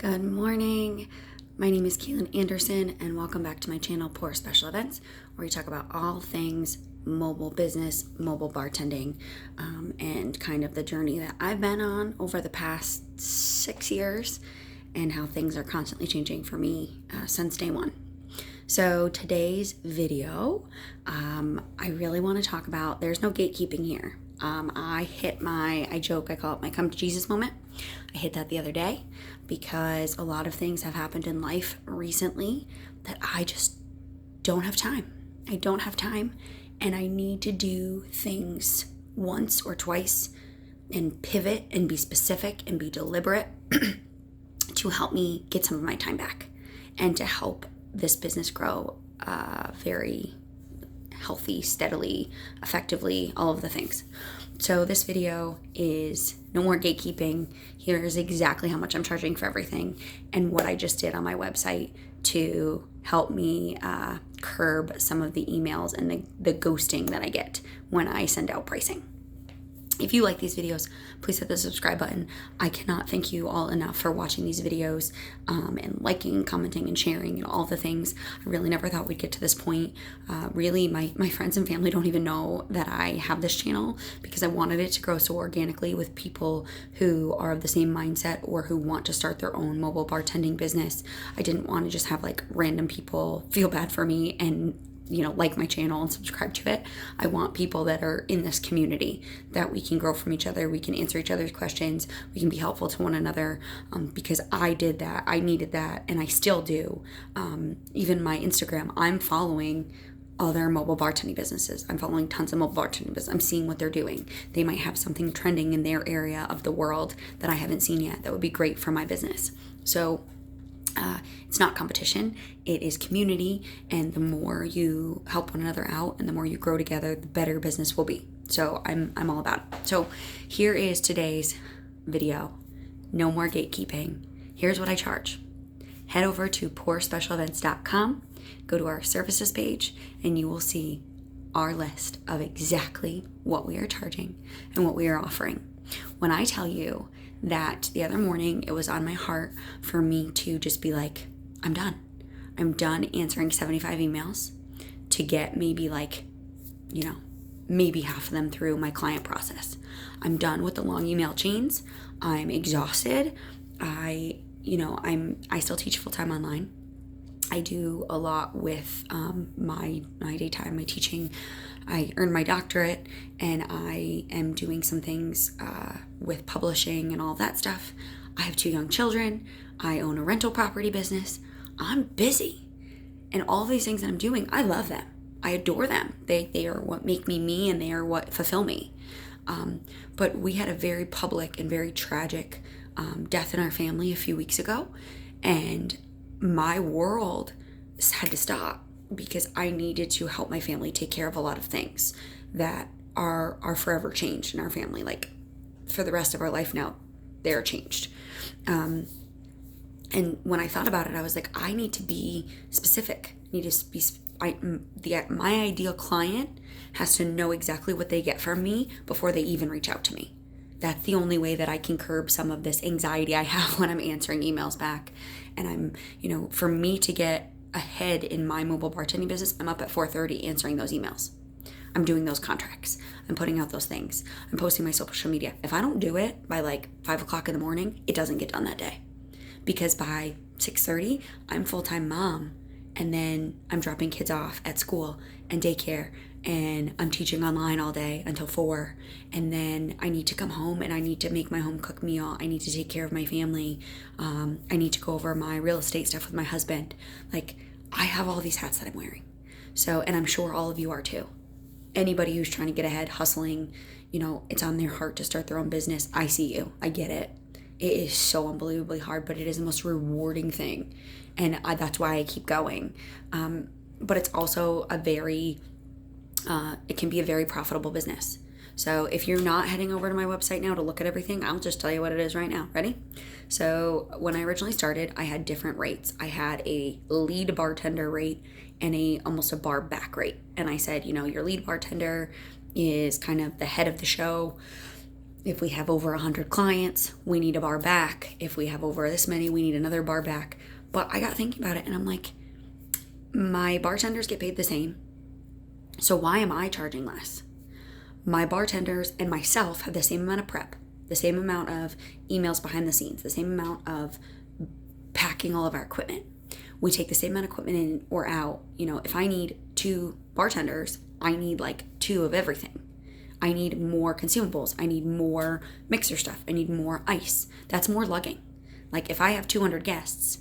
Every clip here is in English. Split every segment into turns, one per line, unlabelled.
Good morning. My name is Kaylin Anderson, and welcome back to my channel, Pour Special Events, where we talk about all things mobile business, mobile bartending, and kind of the journey that I've been on over the past 6 years and how things are constantly changing for me since day one. So today's video, I really want to talk about, there's no gatekeeping here. I joke, I call it my come to Jesus moment. I hit that the other day because a lot of things have happened in life recently that I just don't have time. I don't have time, and I need to do things once or twice and pivot and be specific and be deliberate to help me get some of my time back and to help this business grow very healthy, steadily, effectively, all of the things. So this video is no more gatekeeping. Here's exactly how much I'm charging for everything and what I just did on my website to help me curb some of the emails and the ghosting that I get when I send out pricing. If you like these videos, please hit the subscribe button. I cannot thank you all enough for watching these videos and liking and commenting and sharing and all the things. I really never thought we'd get to this point. Really, my friends and family don't even know that I have this channel because I wanted it to grow so organically with people who are of the same mindset or who want to start their own mobile bartending business. I didn't want to just have like random people feel bad for me and like my channel and subscribe to it. I want people that are in this community that we can grow from each other. We can answer each other's questions. We can be helpful to one another because I did that. I needed that, and I still do. Even my Instagram, I'm following other mobile bartending businesses. I'm following tons of mobile bartending businesses. I'm seeing what they're doing. They might have something trending in their area of the world that I haven't seen yet that would be great for my business. So it's not competition, it is community, and the more you help one another out and the more you grow together, the better business will be. So I'm all about it. So here is today's video. No more gatekeeping. Here's what I charge. Head over to pourspecialevents.com, go to our services page, and you will see our list of exactly what we are charging and what we are offering. When I tell you that the other morning it was on my heart for me to just be like, I'm done. I'm done answering 75 emails to get maybe maybe half of them through my client process. I'm done with the long email chains. I'm exhausted. I still teach full-time online. I do a lot with my daytime, my teaching. I earned my doctorate, and I am doing some things with publishing and all that stuff. I have 2 young children. I own a rental property business. I'm busy. And all these things that I'm doing, I love them. I adore them. They are what make me me, and they are what fulfill me. But we had a very public and very tragic death in our family a few weeks ago, and my world had to stop because I needed to help my family take care of a lot of things that are forever changed in our family. Like for the rest of our life now, they're changed. And when I thought about it, I was like, I need to be specific. My ideal client has to know exactly what they get from me before they even reach out to me. That's the only way that I can curb some of this anxiety I have when I'm answering emails back. And for me to get ahead in my mobile bartending business, I'm up at 4:30 answering those emails. I'm doing those contracts. I'm putting out those things. I'm posting my social media. If I don't do it by like 5 o'clock in the morning, it doesn't get done that day. Because by 6:30, I'm full-time mom. And then I'm dropping kids off at school and daycare, and I'm teaching online all day until 4. And then I need to come home and I need to make my home cooked meal. I need to take care of my family. I need to go over my real estate stuff with my husband. Like, I have all these hats that I'm wearing. So, and I'm sure all of you are too. Anybody who's trying to get ahead, hustling, it's on their heart to start their own business. I see you. I get it. It is so unbelievably hard, but it is the most rewarding thing. And that's why I keep going. But it's also it can be a very profitable business. So if you're not heading over to my website now to look at everything, I'll just tell you what it is right now. Ready? So when I originally started, I had different rates. I had a lead bartender rate and almost a bar back rate. And I said, your lead bartender is kind of the head of the show. If we have over 100 clients, we need a bar back. If we have over this many, we need another bar back. But I got thinking about it and I'm like, my bartenders get paid the same. So why am I charging less? My bartenders and myself have the same amount of prep, the same amount of emails behind the scenes, the same amount of packing all of our equipment. We take the same amount of equipment in or out. If I need 2 bartenders, I need like 2 of everything. I need more consumables. I need more mixer stuff. I need more ice. That's more lugging. Like if I have 200 guests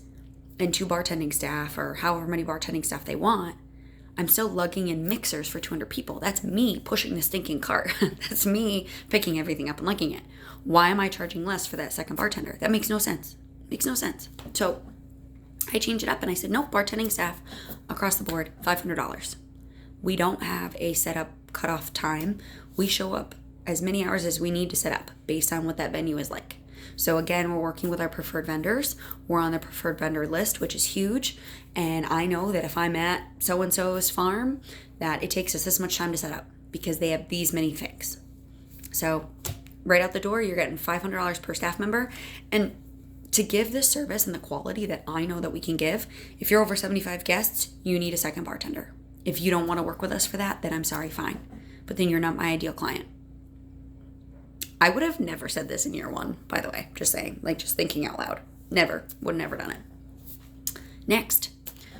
and 2 bartending staff or however many bartending staff they want, I'm still lugging in mixers for 200 people. That's me pushing the stinking cart. That's me picking everything up and lugging it. Why am I charging less for that second bartender? That makes no sense. Makes no sense. So I changed it up and I said, no, bartending staff across the board, $500. We don't have a setup cutoff time. We show up as many hours as we need to set up based on what that venue is like. So again, we're working with our preferred vendors. We're on the preferred vendor list, which is huge. And I know that if I'm at so-and-so's farm, that it takes us this much time to set up because they have these many things. So right out the door, you're getting $500 per staff member. And to give this service and the quality that I know that we can give, if you're over 75 guests, you need a second bartender. If you don't want to work with us for that, then I'm sorry, fine. But then you're not my ideal client. I would have never said this in year 1, by the way. Just saying, just thinking out loud. Never. Would have never done it. Next,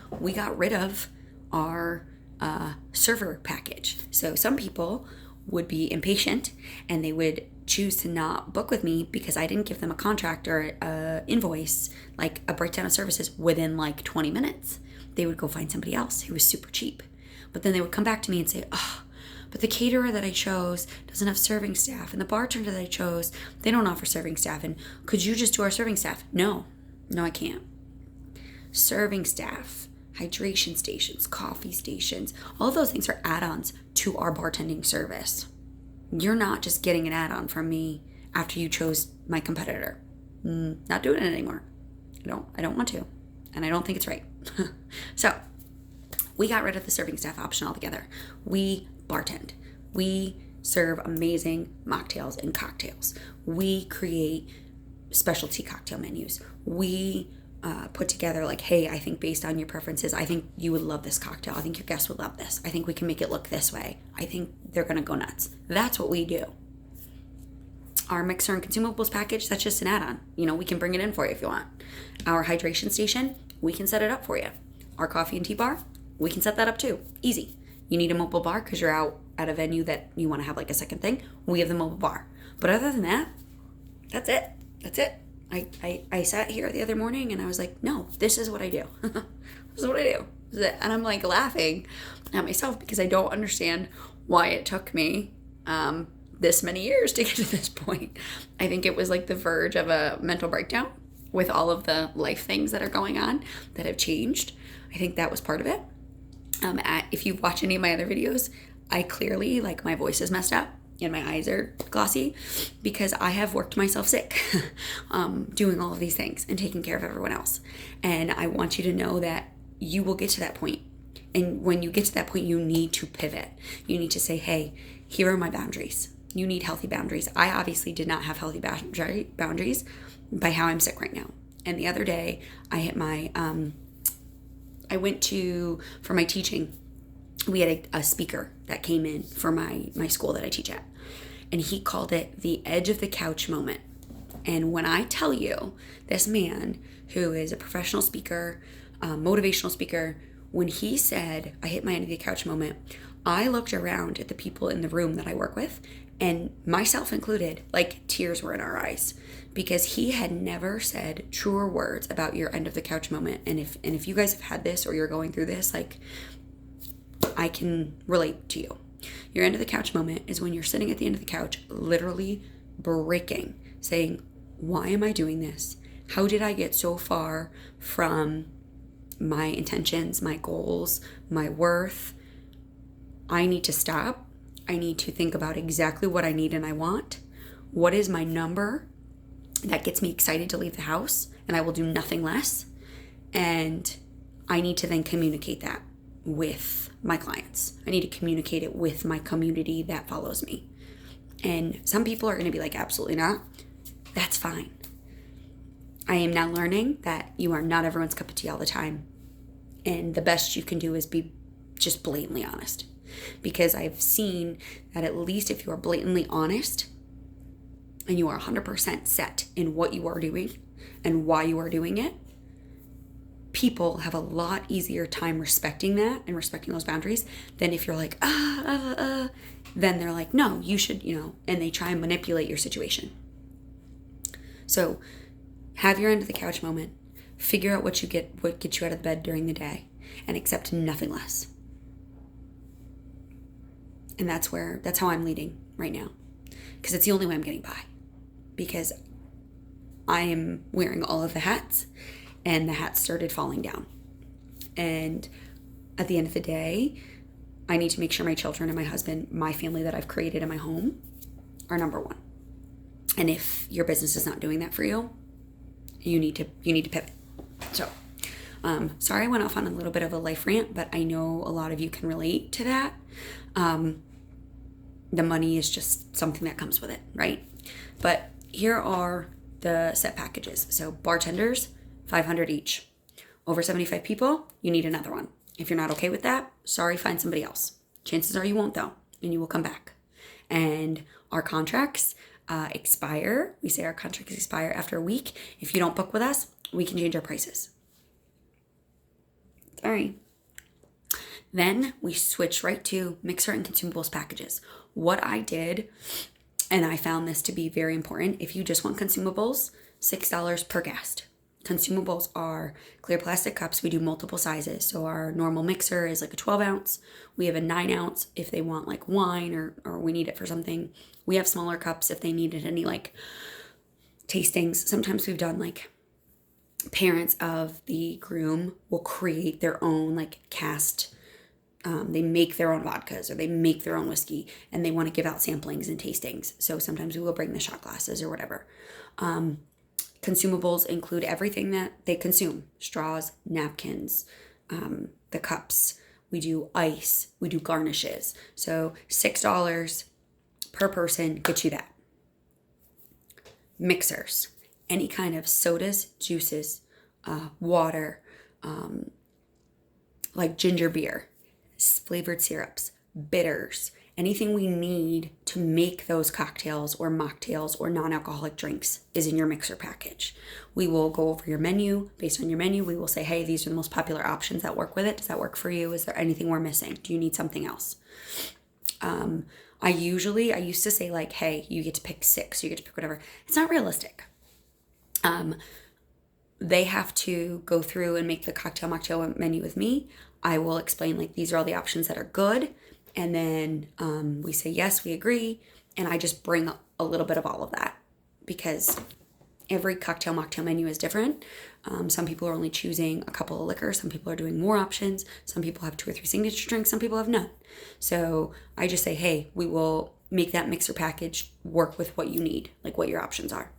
we got rid of our server package. So some people would be impatient and they would choose to not book with me because I didn't give them a contract or a invoice, like a breakdown of services within 20 minutes. They would go find somebody else who was super cheap. But then they would come back to me and say, but the caterer that I chose doesn't have serving staff, and the bartender that I chose, they don't offer serving staff, and could you just do our serving staff? No, I can't. Serving staff, hydration stations, coffee stations, all of those things are add-ons to our bartending service. You're not just getting an add-on from me after you chose my competitor. Not doing it anymore. I don't want to, and I don't think it's right. So we got rid of the serving staff option altogether. We bartend. We serve amazing mocktails and cocktails. We create specialty cocktail menus. We put together hey, I think based on your preferences, I think you would love this cocktail. I think your guests would love this. I think we can make it look this way. I think they're going to go nuts. That's what we do. Our mixer and consumables package, that's just an add-on. We can bring it in for you if you want. Our hydration station, we can set it up for you. Our coffee and tea bar, we can set that up too. Easy. You need a mobile bar because you're out at a venue that you want to have a second thing. We have the mobile bar. But other than that, that's it. I sat here the other morning and I was like, no, this is what I do. This is what I do. This is it. And I'm laughing at myself because I don't understand why it took me this many years to get to this point. I think it was the verge of a mental breakdown with all of the life things that are going on that have changed. I think that was part of it. If you've watched any of my other videos, I clearly, my voice is messed up and my eyes are glossy because I have worked myself sick doing all of these things and taking care of everyone else. And I want you to know that you will get to that point. And when you get to that point, you need to pivot. You need to say, hey, here are my boundaries. You need healthy boundaries. I obviously did not have healthy boundaries by how I'm sick right now. And the other day, I hit my... I went for my teaching, we had a speaker that came in for my school that I teach at. And he called it the edge of the couch moment. And when I tell you, this man who is a professional speaker, motivational speaker, when he said, I hit my end of the couch moment, I looked around at the people in the room that I work with, and myself included, tears were in our eyes. Because he had never said truer words about your end of the couch moment. And if you guys have had this or you're going through this, I can relate to you. Your end of the couch moment is when you're sitting at the end of the couch, literally breaking, saying, why am I doing this? How did I get so far from my intentions, my goals, my worth? I need to stop. I need to think about exactly what I need and I want. What is my number that gets me excited to leave the house, and I will do nothing less. And I need to then communicate that with my clients. I need to communicate it with my community that follows me. And some people are going to be like, absolutely not. That's fine. I am now learning that you are not everyone's cup of tea all the time. And the best you can do is be just blatantly honest. Because I've seen that at least if you are blatantly honest and you are 100% set in what you are doing and why you are doing it, people have a lot easier time respecting that and respecting those boundaries than if you're like, then they're like, no, you should, and they try and manipulate your situation. So have your end of the couch moment, figure out what gets you out of the bed during the day, and accept nothing less. And that's how I'm leading right now, because it's the only way I'm getting by, because I am wearing all of the hats, and the hats started falling down. And at the end of the day, I need to make sure my children and my husband, my family that I've created in my home, are number one. And if your business is not doing that for you, you need to pivot. So, sorry I went off on a little bit of a life rant, but I know a lot of you can relate to that. The money is just something that comes with it, right? But here are the set packages. So bartenders, $500 each. Over 75 people, you need another one. If you're not okay with that, sorry, find somebody else. Chances are you won't though, and you will come back. And our contracts expire. We say our contracts expire after a week. If you don't book with us, we can change our prices. Sorry. Then we switch right to mixer and consumables packages. What I did, and I found this to be very important, if you just want consumables, $6 per guest. Consumables are clear plastic cups. We do multiple sizes. So our normal mixer is like a 12 ounce. We have a 9 ounce if they want like wine or we need it for something. We have smaller cups if they needed any like tastings. Sometimes we've done like parents of the groom will create their own like cast. They make their own vodkas or they make their own whiskey and they want to give out samplings and tastings. So sometimes we will bring the shot glasses or whatever. Consumables include everything that they consume. Straws, napkins, the cups. We do ice. We do garnishes. So $6 per person gets you that. Mixers. Any kind of sodas, juices, water, like ginger beer, flavored syrups, bitters, anything we need to make those cocktails or mocktails or non-alcoholic drinks is in your mixer package. We will go over your menu. Based on your menu, we will say, hey, these are the most popular options that work with it. Does that work for you? Is there anything we're missing? Do you need something else? I used to say like, hey, you get to pick 6, you get to pick whatever. It's not realistic. They have to go through and make the mocktail menu with me. I will explain like, these are all the options that are good. And then we say, yes, we agree. And I just bring a little bit of all of that because every mocktail menu is different. Some people are only choosing a couple of liquors. Some people are doing more options. Some people have 2 or 3 signature drinks. Some people have none. So I just say, hey, we will make that mixer package work with what you need, like what your options are.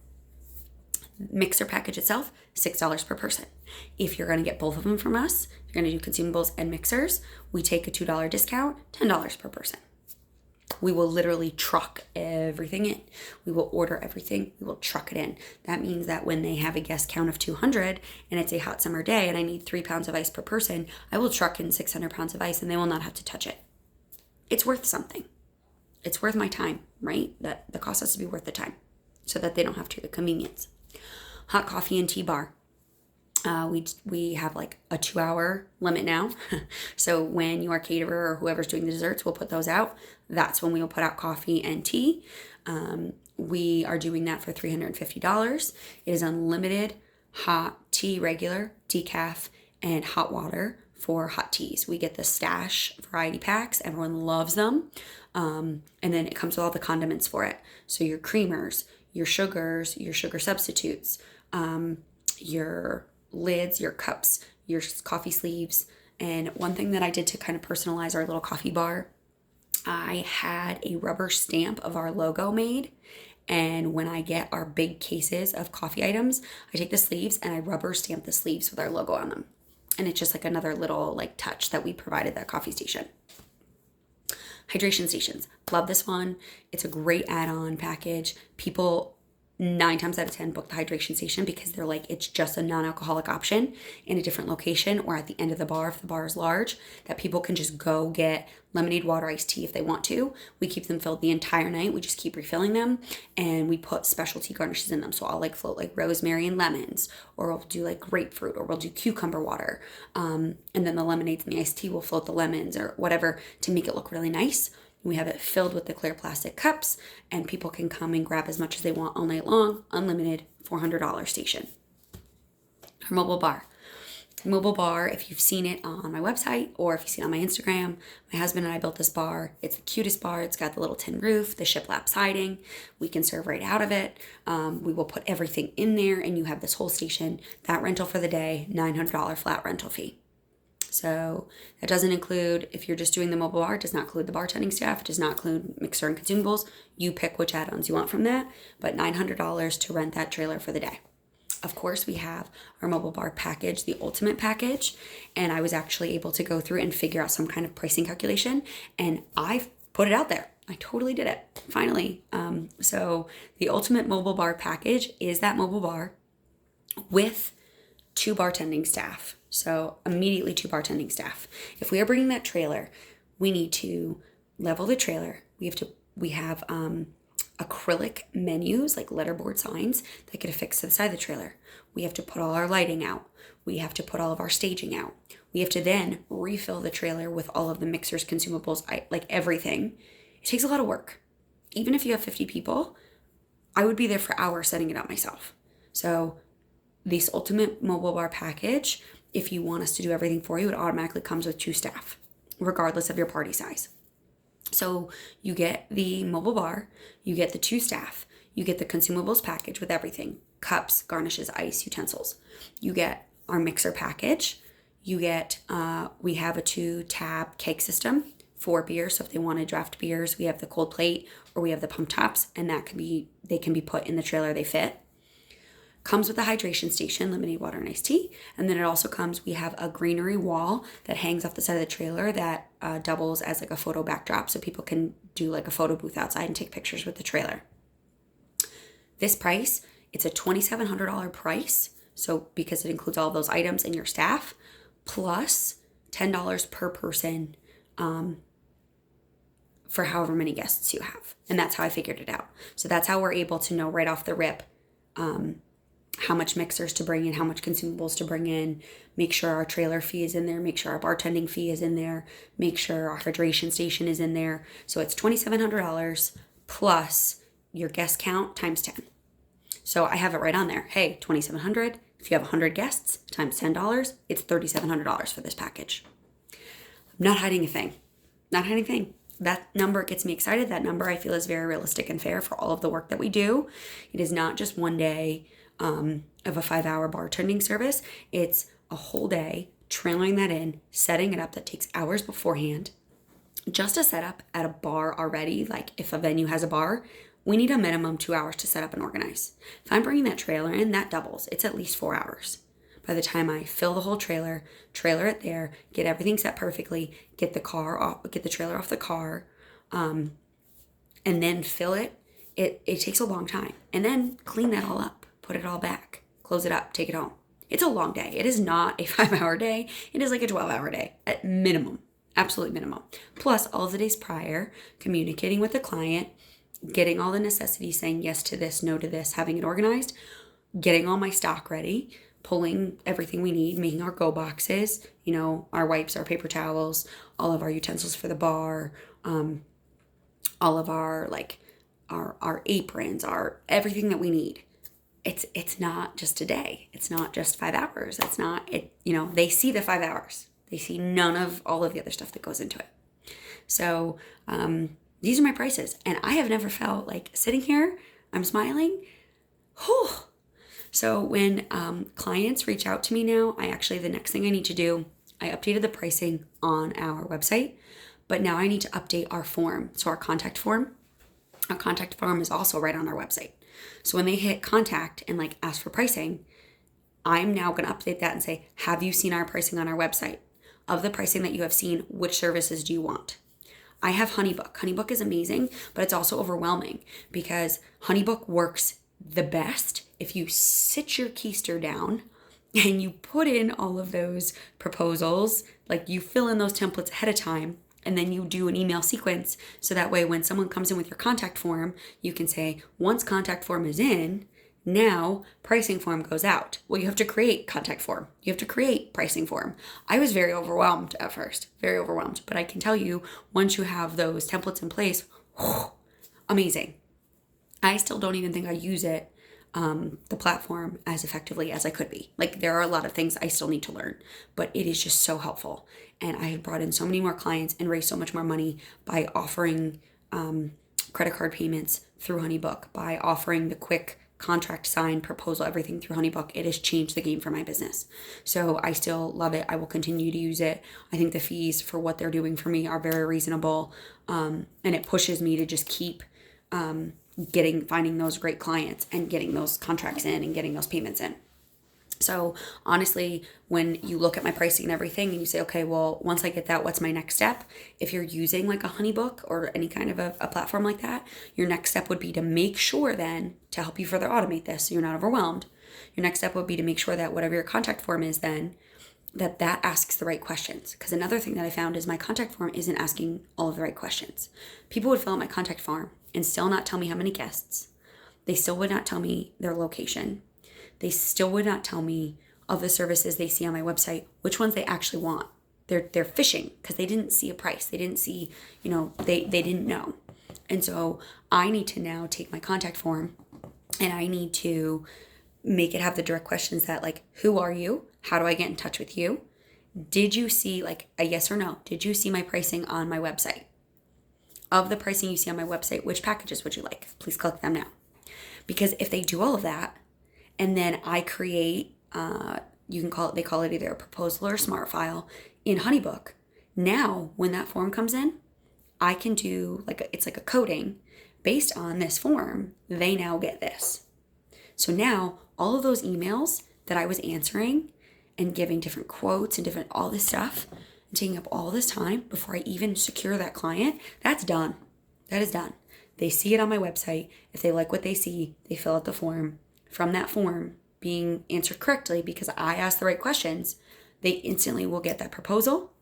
Mixer package itself, $6 per person. If you're going to get both of them from us, you're going to do consumables and mixers, we take a $2 discount, $10 per person. We will literally truck everything in. We will order everything. We will truck it in. That means that when they have a guest count of 200 and it's a hot summer day and I need 3 pounds of ice per person, I will truck in 600 pounds of ice and they will not have to touch it. It's worth something. It's worth my time, right? That the cost has to be worth the time so that they don't have to, the convenience. Hot coffee and tea bar. We have like a 2-hour limit now. So when your caterer or whoever's doing the desserts will put those out, that's when we will put out coffee and tea. We are doing that for $350. It is unlimited hot tea, regular, decaf, and hot water for hot teas. We get the stash variety packs. Everyone loves them. And then it comes with all the condiments for it. So your creamers, your sugars, your sugar substitutes, your lids, your cups, your coffee sleeves. And one thing that I did to kind of personalize our little coffee bar, I had a rubber stamp of our logo made. And when I get our big cases of coffee items, I take the sleeves and I rubber stamp the sleeves with our logo on them. And it's just like another little like touch that we provided that coffee station. Hydration stations. Love this one. It's a great add-on package. People 9 times out of 10 book the hydration station because they're like, it's just a non-alcoholic option in a different location or at the end of the bar if the bar is large, that people can just go get lemonade, water, iced tea if they want to. We keep them filled the entire night. We just keep refilling them, and we put specialty garnishes in them. So I'll like float like rosemary and lemons, or we'll do like grapefruit, or we'll do cucumber water. And then the lemonades and the iced tea will float the lemons or whatever to make it look really nice. We have it filled with the clear plastic cups, and people can come and grab as much as they want all night long, unlimited, $400 station. Our mobile bar. Mobile bar, if you've seen it on my website or if you've seen it on my Instagram, my husband and I built this bar. It's the cutest bar. It's got the little tin roof, the shiplap siding. We can serve right out of it. We will put everything in there, and you have this whole station. That rental for the day, $900 flat rental fee. So that doesn't include, if you're just doing the mobile bar, it does not include the bartending staff, it does not include mixer and consumables. You pick which add-ons you want from that, but $900 to rent that trailer for the day. Of course, we have our mobile bar package, the ultimate package, and I was actually able to go through and figure out some kind of pricing calculation, and I put it out there. I totally did it, finally. So the ultimate mobile bar package is that mobile bar with 2 bartending staff. So immediately 2 bartending staff. If we are bringing that trailer, we need to level the trailer. We have acrylic menus, like letterboard signs that get affixed to the side of the trailer. We have to put all our lighting out. We have to put all of our staging out. We have to then refill the trailer with all of the mixers, consumables, like everything. It takes a lot of work. Even if you have 50 people, I would be there for hours setting it up myself. So this ultimate mobile bar package, if you want us to do everything for you, it automatically comes with 2 staff, regardless of your party size. So you get the mobile bar, you get the 2 staff, you get the consumables package with everything, cups, garnishes, ice, utensils. You get our mixer package. You get, we have a 2-tab keg system for beer. So if they want to draft beers, we have the cold plate or we have the pump tops, and they can be put in the trailer they fit. Comes with a hydration station, lemonade, water, and iced tea. And then it also comes, we have a greenery wall that hangs off the side of the trailer that doubles as like a photo backdrop, so people can do like a photo booth outside and take pictures with the trailer. This price, it's a $2,700 price. So because it includes all of those items and your staff, plus $10 per person for however many guests you have. And that's how I figured it out. So that's how we're able to know right off the rip how much mixers to bring in, how much consumables to bring in, make sure our trailer fee is in there, make sure our bartending fee is in there, make sure our hydration station is in there. So it's $2,700 plus your guest count times 10. So I have it right on there. Hey, $2,700. If you have 100 guests times $10, it's $3,700 for this package. I'm not hiding a thing. Not hiding a thing. That number gets me excited. That number I feel is very realistic and fair for all of the work that we do. It is not just one day of a 5-hour bartending service. It's a whole day, trailering that in, setting it up. That takes hours beforehand. Just to set up at a bar already, like if a venue has a bar, we need a minimum 2 hours to set up and organize. If I'm bringing that trailer in, that doubles. It's at least 4 hours. By the time I fill the whole trailer it there, get everything set perfectly, get the trailer off the car, and then fill it, it takes a long time. And then clean that all up, put it all back, close it up, take it home. It's a long day. It is not a 5-hour day. It is like a 12-hour day at minimum, absolute minimum. Plus all of the days prior, communicating with the client, getting all the necessities, saying yes to this, no to this, having it organized, getting all my stock ready, pulling everything we need, making our go boxes, our wipes, our paper towels, all of our utensils for the bar, all of our our aprons, our everything that we need. It's not just a day. It's not just 5 hours. It's not it. They see the 5 hours. They see none of all of the other stuff that goes into it. So these are my prices, and I have never felt like sitting here. I'm smiling. Whew. So when clients reach out to me now, the next thing I need to do, I updated the pricing on our website, but now I need to update our form. So our contact form is also right on our website. So when they hit contact and ask for pricing, I'm now going to update that and say, have you seen our pricing on our website? Of the pricing that you have seen, which services do you want? I have HoneyBook. HoneyBook is amazing, but it's also overwhelming because HoneyBook works the best if you sit your keister down and you put in all of those proposals, like you fill in those templates ahead of time, and then you do an email sequence. So that way, when someone comes in with your contact form, you can say, once contact form is in, now pricing form goes out. Well, you have to create contact form. You have to create pricing form. I was very overwhelmed at first, very overwhelmed. But I can tell you, once you have those templates in place, amazing. I still don't even think I use it, the platform, as effectively as I could be. Like, there are a lot of things I still need to learn, but it is just so helpful. And I have brought in so many more clients and raised so much more money by offering credit card payments through HoneyBook, by offering the quick contract sign, proposal, everything through HoneyBook. It has changed the game for my business. So I still love it. I will continue to use it. I think the fees for what they're doing for me are very reasonable. And it pushes me to just keep finding those great clients and getting those contracts in and getting those payments in. So honestly, when you look at my pricing and everything and you say, okay, well, once I get that, what's my next step? If you're using like a HoneyBook or any kind of a platform like that, your next step would be to make sure then, to help you further automate this so you're not overwhelmed, your next step would be to make sure that whatever your contact form is then, that asks the right questions. Because another thing that I found is my contact form isn't asking all of the right questions. People would fill out my contact form and still not tell me how many guests. They still would not tell me their location. They still would not tell me of the services they see on my website, which ones they actually want. They're fishing because they didn't see a price. They didn't see, they didn't know. And so I need to now take my contact form and I need to make it have the direct questions that, like, who are you? How do I get in touch with you? Did you see, like, a yes or no? Did you see my pricing on my website? Of the pricing you see on my website, which packages would you like? Please click them now. Because if they do all of that, and then I create, they call it either a proposal or a smart file in HoneyBook. Now, when that form comes in, I can do it's like a coding based on this form. They now get this. So now all of those emails that I was answering and giving different quotes and all this stuff and taking up all this time before I even secure that client, that's done. That is done. They see it on my website. If they like what they see, they fill out the form. From that form being answered correctly because I asked the right questions, they instantly will get that proposal.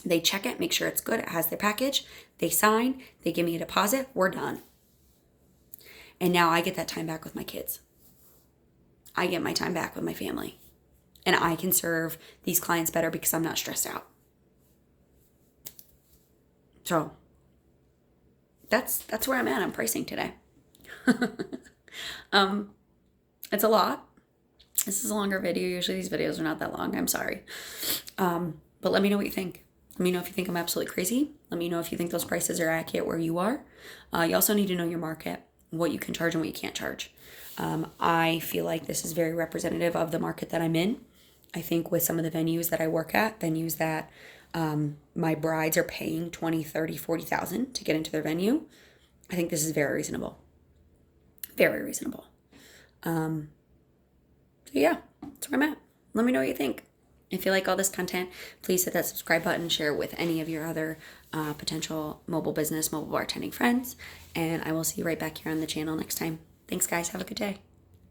They check it, make sure it's good, it has their package. They sign, they give me a deposit, we're done. And now I get that time back with my kids. I get my time back with my family. And I can serve these clients better because I'm not stressed out. So that's where I'm at on pricing today. It's a lot. This is a longer video. Usually these videos are not that long. I'm sorry. But let me know what you think. Let me know if you think I'm absolutely crazy. Let me know if you think those prices are accurate where you are. You also need to know your market, what you can charge and what you can't charge. I feel like this is very representative of the market that I'm in. I think with some of the venues that I work at, venues that my brides are paying $20,000, $30,000, $40,000 to get into their venue, I think this is very reasonable. Very reasonable. So yeah, that's where I'm at. Let me know what you think. If you like all this content, please hit that subscribe button, share it with any of your other potential mobile business, mobile bartending friends, and I will see you right back here on the channel next time. Thanks, guys. Have a good day.